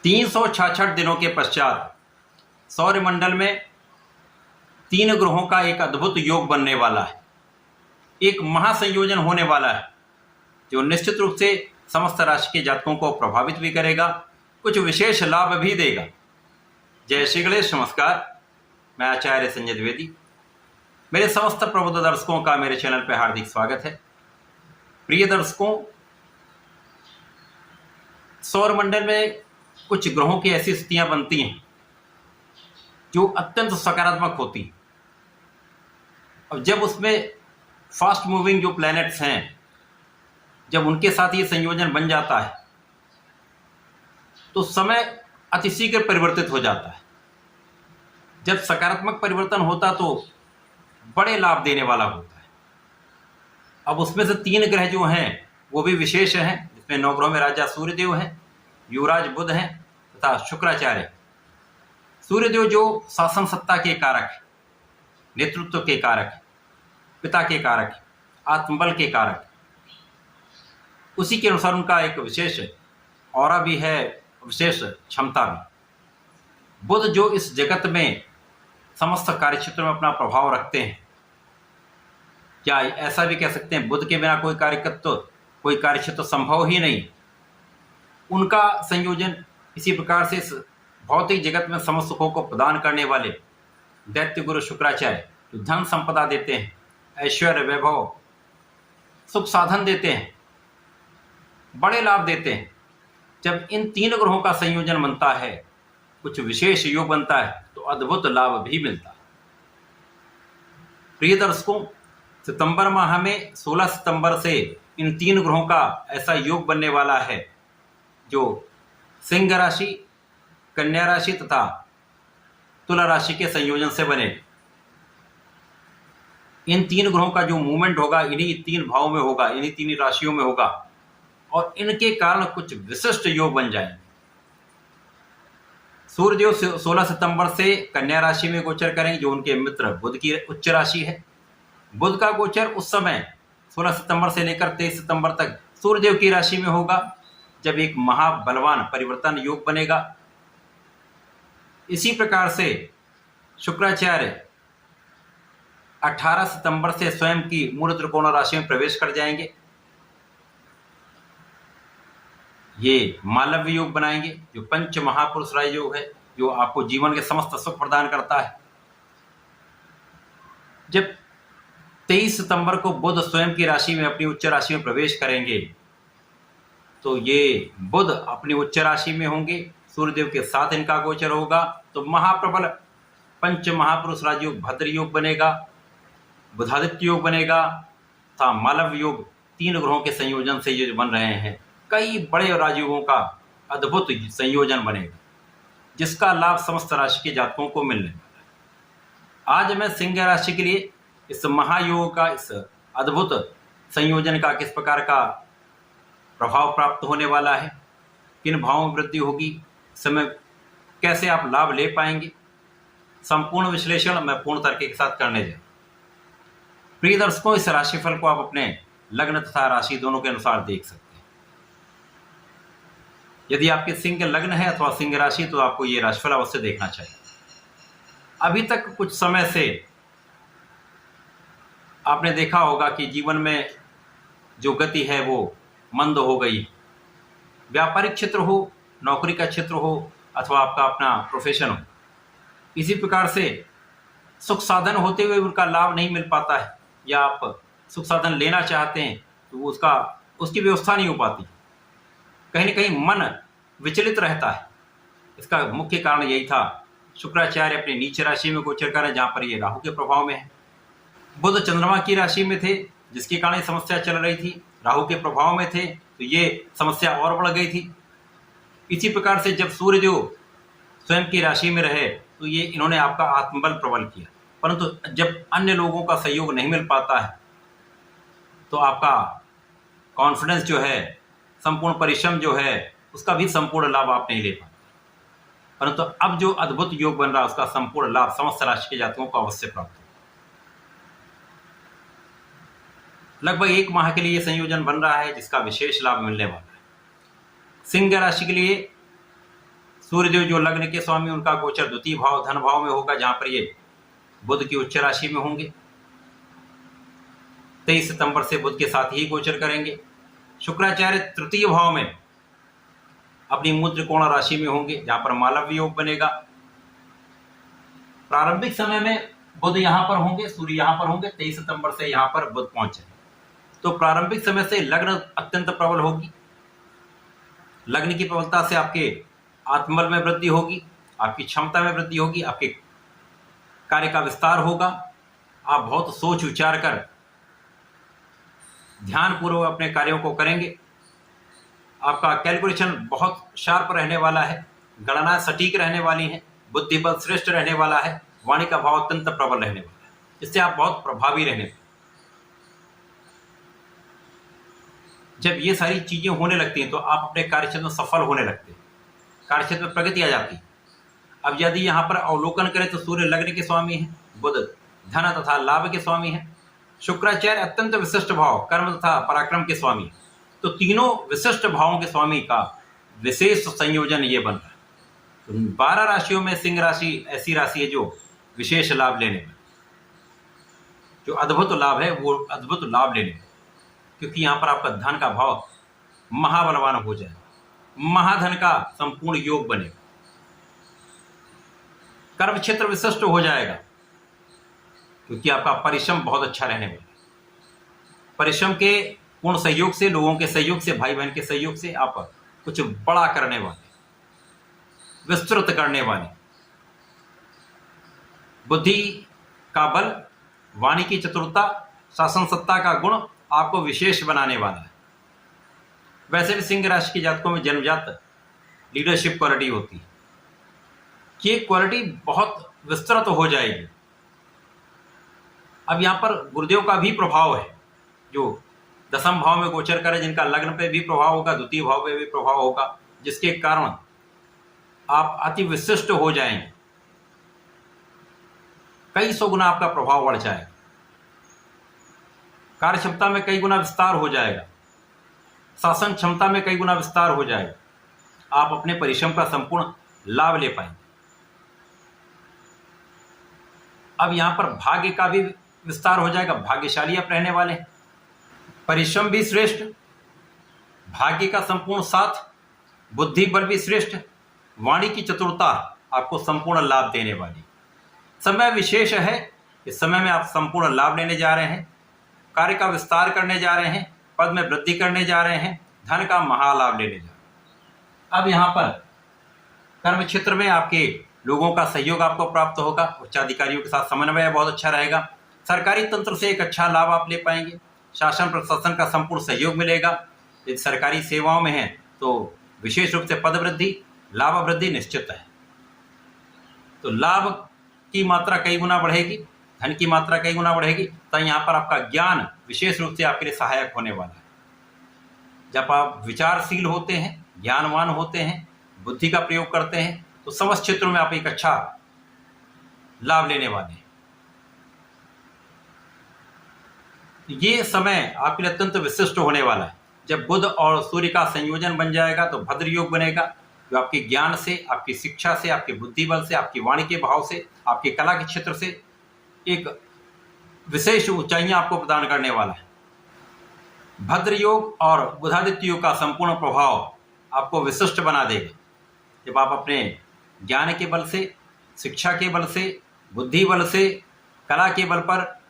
366 दिनों के पश्चात सौरमंडल में 3 ग्रहों का एक अद्भुत योग बनने वाला है। एक महासंयोजन होने वाला है जो निश्चित रूप से समस्त राशि के जातकों को प्रभावित भी करेगा, कुछ विशेष लाभ भी देगा। जय श्री गणेश। नमस्कार, मैं आचार्य संजय द्विवेदी। मेरे समस्त प्रबुद्ध दर्शकों का मेरे चैनल पर हार्दिक स्वागत है। प्रिय दर्शकों, सौरमंडल में कुछ ग्रहों की ऐसी स्थितियां बनती हैं जो अत्यंत सकारात्मक होती हैं। और जब उसमें फास्ट मूविंग जो प्लैनेट्स हैं, जब उनके साथ ये संयोजन बन जाता है तो समय अतिशीघ्र परिवर्तित हो जाता है। जब सकारात्मक परिवर्तन होता तो बड़े लाभ देने वाला होता है। अब उसमें से 3 ग्रह जो हैं वो भी विशेष हैं, जिसमें 9 ग्रहों में राजा सूर्यदेव हैं, युवराज बुध हैं तथा शुक्राचार्य। सूर्यदेव जो शासन सत्ता के कारक है, नेतृत्व के कारक है, पिता के कारक है, आत्मबल के कारक है, उसी के अनुसार उनका एक विशेष ऑरा भी है, विशेष क्षमता भी। बुध जो इस जगत में समस्त कार्यक्षेत्र में अपना प्रभाव रखते हैं, क्या ऐसा भी कह सकते हैं बुध के बिना कोई कार्यक्षेत्र संभव ही नहीं। उनका संयोजन इसी प्रकार से इस भौतिक जगत में समस्त सुखों को प्रदान करने वाले दैत्य गुरु शुक्राचार्य जो धन संपदा देते हैं, ऐश्वर्य वैभव सुख साधन देते हैं, बड़े लाभ देते हैं। जब इन 3 ग्रहों का संयोजन बनता है, कुछ विशेष योग बनता है, तो अद्भुत लाभ भी मिलता है। प्रिय दर्शकों, सितंबर माह में 16 सितंबर से इन 3 ग्रहों का ऐसा योग बनने वाला है जो सिंह राशि, कन्या राशि तथा तुला राशि के संयोजन से बने। इन 3 ग्रहों का जो मूवमेंट होगा इन्हीं 3 भावों में होगा, इन्हीं 3 राशियों में होगा और इनके कारण कुछ विशिष्ट योग बन जाएंगे। सूर्यदेव 16 सितंबर से कन्या राशि में गोचर करेंगे, जो उनके मित्र बुध की उच्च राशि है। बुध का गोचर उस समय 16 सितंबर से लेकर 23 सितंबर तक सूर्यदेव की राशि में होगा, जब एक महाबलवान परिवर्तन योग बनेगा। इसी प्रकार से शुक्राचार्य 18 सितंबर से स्वयं की मूल त्रिकोण राशि में प्रवेश कर जाएंगे। ये मालव्य योग बनाएंगे, जो पंच महापुरुष राज योग है, जो आपको जीवन के समस्त सुख प्रदान करता है। जब 23 सितंबर को बुध स्वयं की राशि में, अपनी उच्च राशि में प्रवेश करेंगे, तो ये बुध अपनी उच्च राशि में होंगे, सूर्यदेव के साथ इनका गोचर होगा, तो महाप्रबल पंच महापुरुष राजयोग भद्र योग बनेगा, बुधादित्य योग बनेगा तथा मालव योग। 3 ग्रहों के संयोजन से ये बन रहे हैं, कई बड़े राजयोगों का अद्भुत संयोजन बनेगा, जिसका लाभ समस्त राशि के जातकों को मिलने वाला है। आज मैं सिंह राशि के लिए इस महायोग का, इस अद्भुत संयोजन का किस प्रकार का प्रभाव प्राप्त होने वाला है, किन भावों में वृद्धि होगी, समय कैसे आप लाभ ले पाएंगे, संपूर्ण विश्लेषण मैं पूर्ण तरीके के साथ करने जा। प्रिय दर्शकों, इस राशिफल को आप अपने लग्न तथा राशि दोनों के अनुसार देख सकते हैं। यदि आपके सिंह लग्न है अथवा सिंह राशि, तो आपको ये राशिफल अवश्य देखना चाहिए। अभी तक कुछ समय से आपने देखा होगा कि जीवन में जो गति है वो मंद हो गई। व्यापारिक क्षेत्र हो, नौकरी का क्षेत्र हो अथवा आपका अपना प्रोफेशन हो, इसी प्रकार से सुख साधन होते हुए उनका लाभ नहीं मिल पाता है, या आप सुख साधन लेना चाहते हैं तो उसकी व्यवस्था नहीं हो पाती। कहीं ना कहीं मन विचलित रहता है। इसका मुख्य कारण यही था, शुक्राचार्य अपनी नीच राशि में गोचर कर रहे, जहाँ पर ये राहु के प्रभाव में है। बुध चंद्रमा की राशि में थे, जिसके कारण ये समस्या चल रही थी। राहु के प्रभाव में थे तो ये समस्या और बढ़ गई थी। इसी प्रकार से जब सूर्यदेव स्वयं की राशि में रहे तो ये इन्होंने आपका आत्मबल प्रबल किया, परंतु जब अन्य लोगों का सहयोग नहीं मिल पाता है तो आपका कॉन्फिडेंस जो है, संपूर्ण परिश्रम जो है, उसका भी संपूर्ण लाभ आप नहीं ले पाते। परंतु अब जो अद्भुत योग बन रहा है, उसका संपूर्ण लाभ समस्त राशि के जातकों को अवश्य प्राप्त हो। लगभग 1 माह के लिए संयोजन बन रहा है, जिसका विशेष लाभ मिलने वाला है। सिंह राशि के लिए सूर्यदेव जो लग्न के स्वामी, उनका गोचर द्वितीय भाव धन भाव में होगा, जहां पर ये बुध की उच्च राशि में होंगे। 23 सितंबर से बुध के साथ ही गोचर करेंगे। शुक्राचार्य तृतीय भाव में अपनी मूल त्रिकोण राशि में होंगे, जहां पर मालव्य योग बनेगा। प्रारंभिक समय में बुध यहां पर होंगे, सूर्य यहां पर होंगे। 23 सितंबर से यहां पर बुध पहुंचे, तो प्रारंभिक समय से लग्न अत्यंत प्रबल होगी। लग्न की प्रबलता से आपके आत्मबल में वृद्धि होगी, आपकी क्षमता में वृद्धि होगी, आपके कार्य का विस्तार होगा। आप बहुत सोच विचार कर ध्यान पूर्वक अपने कार्यों को करेंगे। आपका कैलकुलेशन बहुत शार्प रहने वाला है, गणना सटीक रहने वाली है, बुद्धि बल श्रेष्ठ रहने वाला है, वाणी का भाव अत्यंत प्रबल रहने वाला है। इससे आप बहुत प्रभावी रहने वाले। जब ये सारी चीजें होने लगती हैं तो आप अपने कार्यक्षेत्र में सफल होने लगते हैं, कार्यक्षेत्र में प्रगति आ जाती है। अब यदि यहाँ पर अवलोकन करें तो सूर्य लग्न के स्वामी है, बुध धन तथा लाभ के स्वामी है, शुक्राचार्य अत्यंत विशिष्ट भाव कर्म तथा पराक्रम के स्वामी। तो तीनों विशिष्ट भावों के स्वामी का विशेष संयोजन ये बन रहा है। तो 12 राशियों में सिंह राशि ऐसी राशि है जो विशेष लाभ लेने में, जो अद्भुत लाभ है वो अद्भुत लाभ लेने में, क्योंकि यहाँ पर आपका धन का भाव महाबलवान हो जाएगा, महाधन का संपूर्ण योग बनेगा, कर्म क्षेत्र विशिष्ट हो जाएगा, क्योंकि आपका परिश्रम बहुत अच्छा रहने वाला है। परिश्रम के पूर्ण सहयोग से, लोगों के सहयोग से, भाई बहन के सहयोग से आप कुछ बड़ा करने वाले, विस्तृत करने वाले। बुद्धि का बल, वाणी की चतुरता, शासन सत्ता का गुण आपको विशेष बनाने वाला है। वैसे भी सिंह राशि के जातकों में जन्मजात लीडरशिप क्वालिटी होती है, ये क्वालिटी बहुत विस्तृत हो जाएगी। अब यहाँ पर गुरुदेव का भी प्रभाव है, जो 10वें भाव में गोचर करे, जिनका लग्न पे भी प्रभाव होगा, द्वितीय भाव पे भी प्रभाव होगा, जिसके कारण आप अति विशिष्ट हो जाएंगे। कई सौ गुना आपका प्रभाव बढ़ जाएगा, कार्य क्षमता में कई गुना विस्तार हो जाएगा, शासन क्षमता में कई गुना विस्तार हो जाएगा। आप अपने परिश्रम का संपूर्ण लाभ ले पाएंगे। अब यहां पर भाग्य का भी विस्तार हो जाएगा, भाग्यशाली आप रहने वाले हैं। परिश्रम भी श्रेष्ठ, भाग्य का संपूर्ण साथ, बुद्धि बल भी श्रेष्ठ, वाणी की चतुरता आपको संपूर्ण लाभ देने वाली। समय विशेष है, इस समय में आप संपूर्ण लाभ लेने जा रहे हैं, कार्य का विस्तार करने जा रहे हैं, पद में वृद्धि करने जा रहे हैं, धन का महालाभ लेने जा रहे हैं। अब यहाँ पर कर्म क्षेत्र में आपके लोगों का सहयोग आपको प्राप्त होगा, उच्चाधिकारियों के साथ समन्वय बहुत अच्छा रहेगा, सरकारी तंत्र से एक अच्छा लाभ आप ले पाएंगे, शासन प्रशासन का संपूर्ण सहयोग मिलेगा। यदि सरकारी सेवाओं में है तो विशेष रूप से पद वृद्धि, लाभ वृद्धि निश्चित है। तो लाभ की मात्रा कई गुना बढ़ेगी, धन की मात्रा कई गुना बढ़ेगी। तो यहाँ पर आपका ज्ञान विशेष रूप से आपके लिए सहायक होने वाला है। जब आप विचारशील होते हैं, ज्ञानवान होते हैं, बुद्धि का प्रयोग करते हैं, तो समस्त क्षेत्रों में आप एक अच्छा लाभ लेने वाले हैं। ये समय आपके लिए अत्यंत विशिष्ट होने वाला है। जब बुध और सूर्य का संयोजन बन जाएगा तो भद्र योग बनेगा, जो आपके ज्ञान से, आपकी शिक्षा से, आपके बुद्धि बल से, आपकी वाणी के भाव से, आपके कला के क्षेत्र से एक विशेष ऊंचाइयां आपको प्रदान करने वाला है। भद्र योग और बुधादित्य योग का संपूर्ण प्रभाव आपको विशिष्ट बना देगा। जब आप अपने ज्ञान के बल से, शिक्षा के बल से, बुद्धि बल से, कला के बल पर,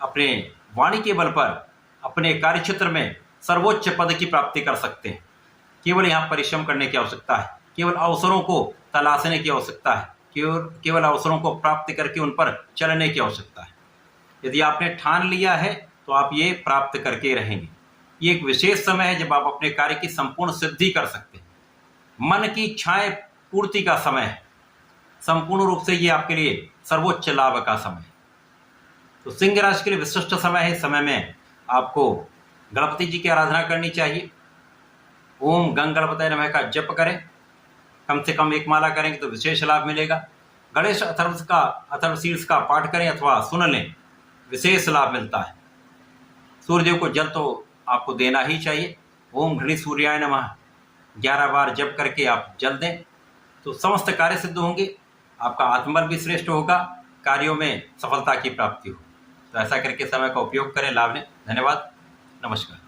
अपने वाणी के बल पर अपने कार्य क्षेत्र में सर्वोच्च पद की प्राप्ति कर सकते हैं। केवल यहाँ परिश्रम करने की आवश्यकता है, केवल अवसरों को तलाशने की आवश्यकता है, केवल अवसरों को प्राप्त करके उन पर चलने की आवश्यकता है। यदि आपने ठान लिया है तो आप ये प्राप्त करके रहेंगे। ये एक विशेष समय है जब आप अपने कार्य की संपूर्ण सिद्धि कर सकते हैं। मन की इच्छाएं पूर्ति का समय है। संपूर्ण रूप से ये आपके लिए सर्वोच्च लाभ का समय है। तो सिंह राशि के लिए विशिष्ट समय है। समय में आपको गणपति जी की आराधना करनी चाहिए। ओम गंग गणपतये नमः का जप करें, कम से कम एक माला करेंगे तो विशेष लाभ मिलेगा। गणेश अथर्वशीर्ष का पाठ करें अथवा सुन लें, विशेष लाभ मिलता है। सूर्यदेव को जल तो आपको देना ही चाहिए। ओम घृणी सूर्याय नमः 11 बार जप करके आप जल दें, तो समस्त कार्य सिद्ध होंगे, आपका आत्मबल भी श्रेष्ठ होगा, कार्यों में सफलता की प्राप्ति हो। तो ऐसा करके समय का उपयोग करें, लाभ लें। धन्यवाद, नमस्कार।